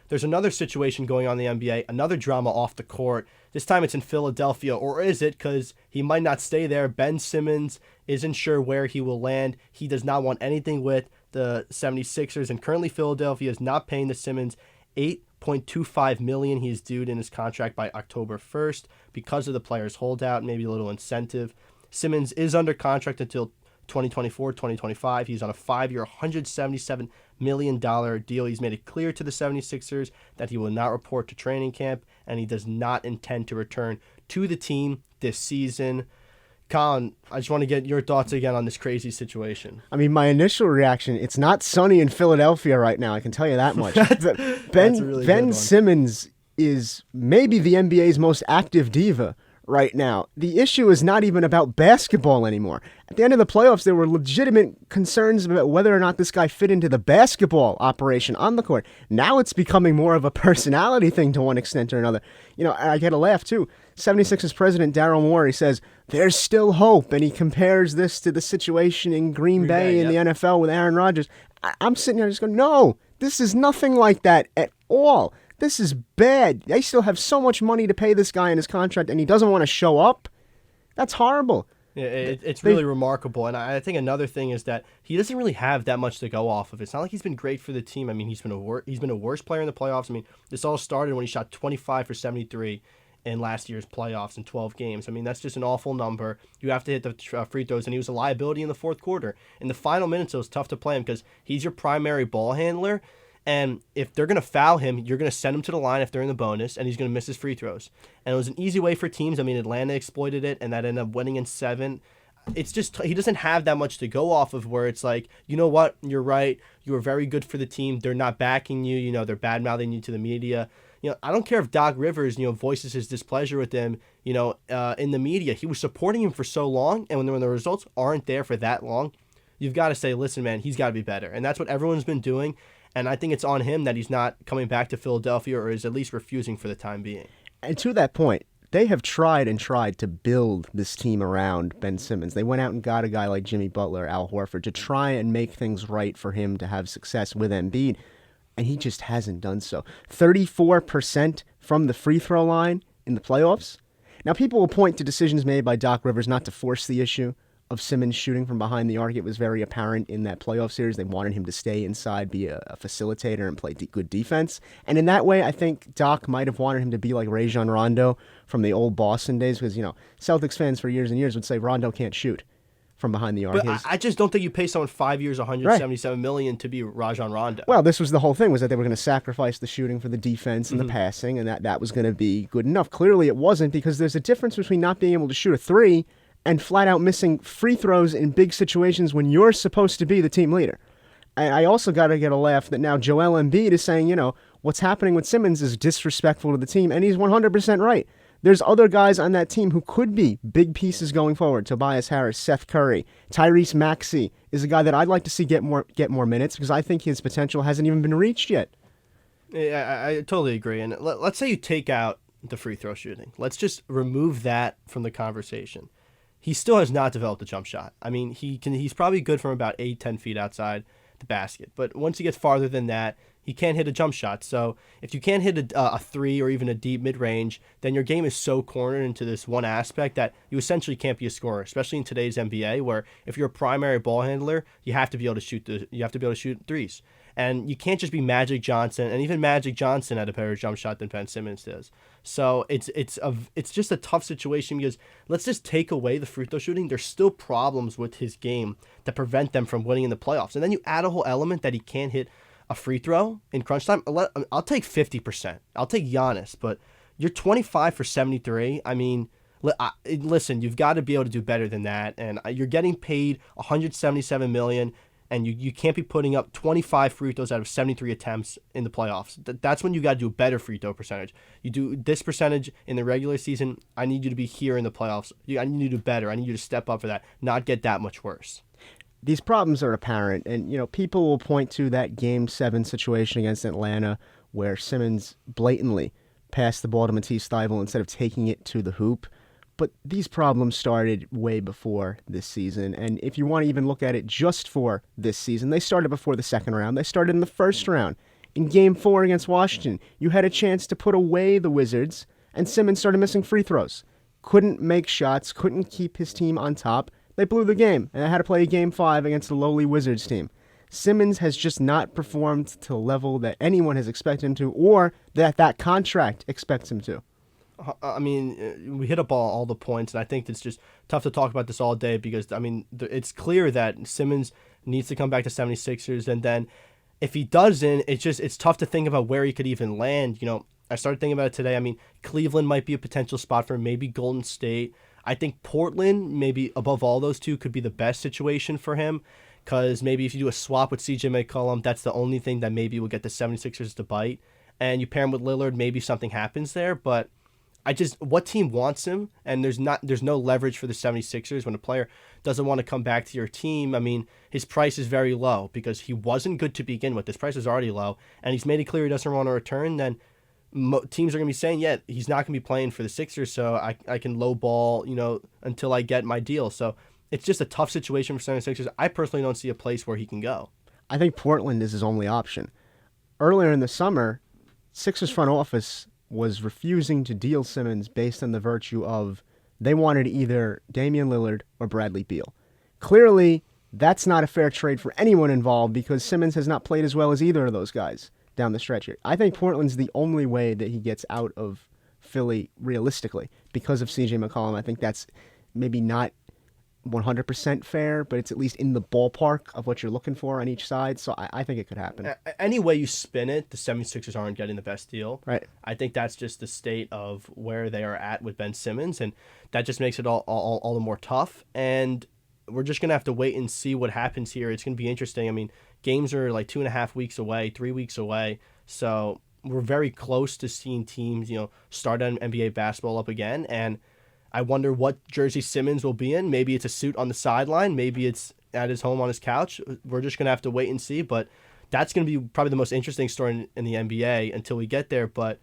there's another situation going on in the NBA, another drama off the court. This time it's in Philadelphia, or is it? Because he might not stay there. Ben Simmons isn't sure where he will land. He does not want anything with the 76ers, and currently Philadelphia is not paying the Simmons $8.25 million. He is due in his contract by October 1st because of the player's holdout, maybe a little incentive. Simmons is under contract until 2024, 2025. He's on a 5-year, $177 million deal. He's made it clear to the 76ers that he will not report to training camp, and he does not intend to return to the team this season. Colin, I just want to get your thoughts again on this crazy situation. I mean, my initial reaction, it's not sunny in Philadelphia right now, I can tell you that much. Ben Simmons is maybe the NBA's most active diva right now. The issue is not even about basketball anymore. At the end of the playoffs, there were legitimate concerns about whether or not this guy fit into the basketball operation on the court. Now it's becoming more of a personality thing to one extent or another. You know, I get a laugh too. 76ers president Daryl Morey says, there's still hope, and he compares this to the situation in Green Bay in the NFL with Aaron Rodgers. I'm sitting here just going, no, this is nothing like that at all. This is bad. They still have so much money to pay this guy in his contract, and he doesn't want to show up. That's horrible. Yeah, it's really remarkable. And I think another thing is that he doesn't really have that much to go off of. It's not like he's been great for the team. I mean, he's been a worse player in the playoffs. I mean, this all started when he shot 25 for 73 in last year's playoffs in 12 games. I mean, that's just an awful number. You have to hit the free throws, and he was a liability in the fourth quarter. In the final minutes, it was tough to play him because he's your primary ball handler. And if they're going to foul him, you're going to send him to the line if they're in the bonus, and he's going to miss his free throws. And it was an easy way for teams. I mean, Atlanta exploited it, and that ended up winning in 7. It's just he doesn't have that much to go off of where it's like, you know what, you're right. You were very good for the team. They're not backing you. You know, they're bad-mouthing you to the media. You know, I don't care if Doc Rivers, you know, voices his displeasure with him, you know, in the media. He was supporting him for so long, and when the results aren't there for that long, you've got to say, listen, man, he's got to be better. And that's what everyone's been doing. And I think it's on him that he's not coming back to Philadelphia or is at least refusing for the time being. And to that point, they have tried to build this team around Ben Simmons. They went out and got a guy like Jimmy Butler, Al Horford, to try and make things right for him to have success with Embiid. And he just hasn't done so. 34% from the free throw line in the playoffs. Now, people will point to decisions made by Doc Rivers not to force the issue of Simmons shooting from behind the arc. It was very apparent in that playoff series. They wanted him to stay inside, be a facilitator, and play good defense. And in that way, I think Doc might have wanted him to be like Rajon Rondo from the old Boston days, because, you know, Celtics fans for years and years would say Rondo can't shoot from behind the arc. But I just don't think you pay someone 5 years, $177 million to be Rajon Rondo. Well, this was the whole thing, was that they were going to sacrifice the shooting for the defense and the passing, and that was going to be good enough. Clearly it wasn't, because there's a difference between not being able to shoot a three and flat out missing free throws in big situations when you're supposed to be the team leader. I also got to get a laugh that now Joel Embiid is saying, you know, what's happening with Simmons is disrespectful to the team, and he's 100% right. There's other guys on that team who could be big pieces going forward. Tobias Harris, Seth Curry, Tyrese Maxey is a guy that I'd like to see get more minutes, because I think his potential hasn't even been reached yet. Yeah, I totally agree. And let's say you take out the free throw shooting. Let's just remove that from the conversation. He still has not developed a jump shot. I mean, he's probably good from about 8-10 feet outside the basket. But once he gets farther than that, he can't hit a jump shot. So if you can't hit a three or even a deep mid-range, then your game is so cornered into this one aspect that you essentially can't be a scorer, especially in today's NBA, where if you're a primary ball handler, you have to be able to shoot threes. And you can't just be Magic Johnson, and even Magic Johnson had a better jump shot than Ben Simmons does. So it's just a tough situation, because let's just take away the free throw shooting. There's still problems with his game that prevent them from winning in the playoffs. And then you add a whole element that he can't hit a free throw in crunch time. I'll take 50%. I'll take Giannis, but you're 25 for 73. I mean, listen, you've got to be able to do better than that. And you're getting paid $177 million. And you can't be putting up 25 free throws out of 73 attempts in the playoffs. That's when you got to do a better free throw percentage. You do this percentage in the regular season, I need you to be here in the playoffs. I need you to do better. I need you to step up for that, not get that much worse. These problems are apparent, and you know, people will point to that Game 7 situation against Atlanta where Simmons blatantly passed the ball to Matisse Thybulle instead of taking it to the hoop. But these problems started way before this season. And if you want to even look at it just for this season, they started before the second round. They started in the first round. In Game 4 against Washington, you had a chance to put away the Wizards, and Simmons started missing free throws. Couldn't make shots, couldn't keep his team on top. They blew the game, and I had to play Game 5 against the lowly Wizards team. Simmons has just not performed to the level that anyone has expected him to, or that contract expects him to. I mean, we hit up all the points, and I think it's just tough to talk about this all day because, I mean, it's clear that Simmons needs to come back to 76ers, and then if he doesn't, it's tough to think about where he could even land. You know, I started thinking about it today. I mean, Cleveland might be a potential spot for him, maybe Golden State. I think Portland, maybe above all those two, could be the best situation for him because maybe if you do a swap with CJ McCollum, that's the only thing that maybe will get the 76ers to bite. And you pair him with Lillard, maybe something happens there, but what team wants him? And there's no leverage for the 76ers when a player doesn't want to come back to your team. I mean, his price is very low because he wasn't good to begin with. His price is already low, and he's made it clear he doesn't want to return. Then teams are going to be saying, yeah, he's not going to be playing for the Sixers, so I can lowball, until I get my deal. So it's just a tough situation for 76ers. I personally don't see a place where he can go. I think Portland is his only option. Earlier in the summer, Sixers front office was refusing to deal Simmons based on the virtue of they wanted either Damian Lillard or Bradley Beal. Clearly, that's not a fair trade for anyone involved because Simmons has not played as well as either of those guys down the stretch here. I think Portland's the only way that he gets out of Philly realistically because of CJ McCollum. I think that's maybe not 100% fair, but it's at least in the ballpark of what you're looking for on each side. So I think it could happen. Any way you spin it, the 76ers aren't getting the best deal. Right. I think that's just the state of where they are at with Ben Simmons, and that just makes it all the more tough. And we're just going to have to wait and see what happens here. It's going to be interesting. I mean, games are like 2.5 weeks away, 3 weeks away. So we're very close to seeing teams, start on NBA basketball up again. And I wonder what jersey Simmons will be in. Maybe it's a suit on the sideline. Maybe it's at his home on his couch. We're just going to have to wait and see. But that's going to be probably the most interesting story in the NBA until we get there. But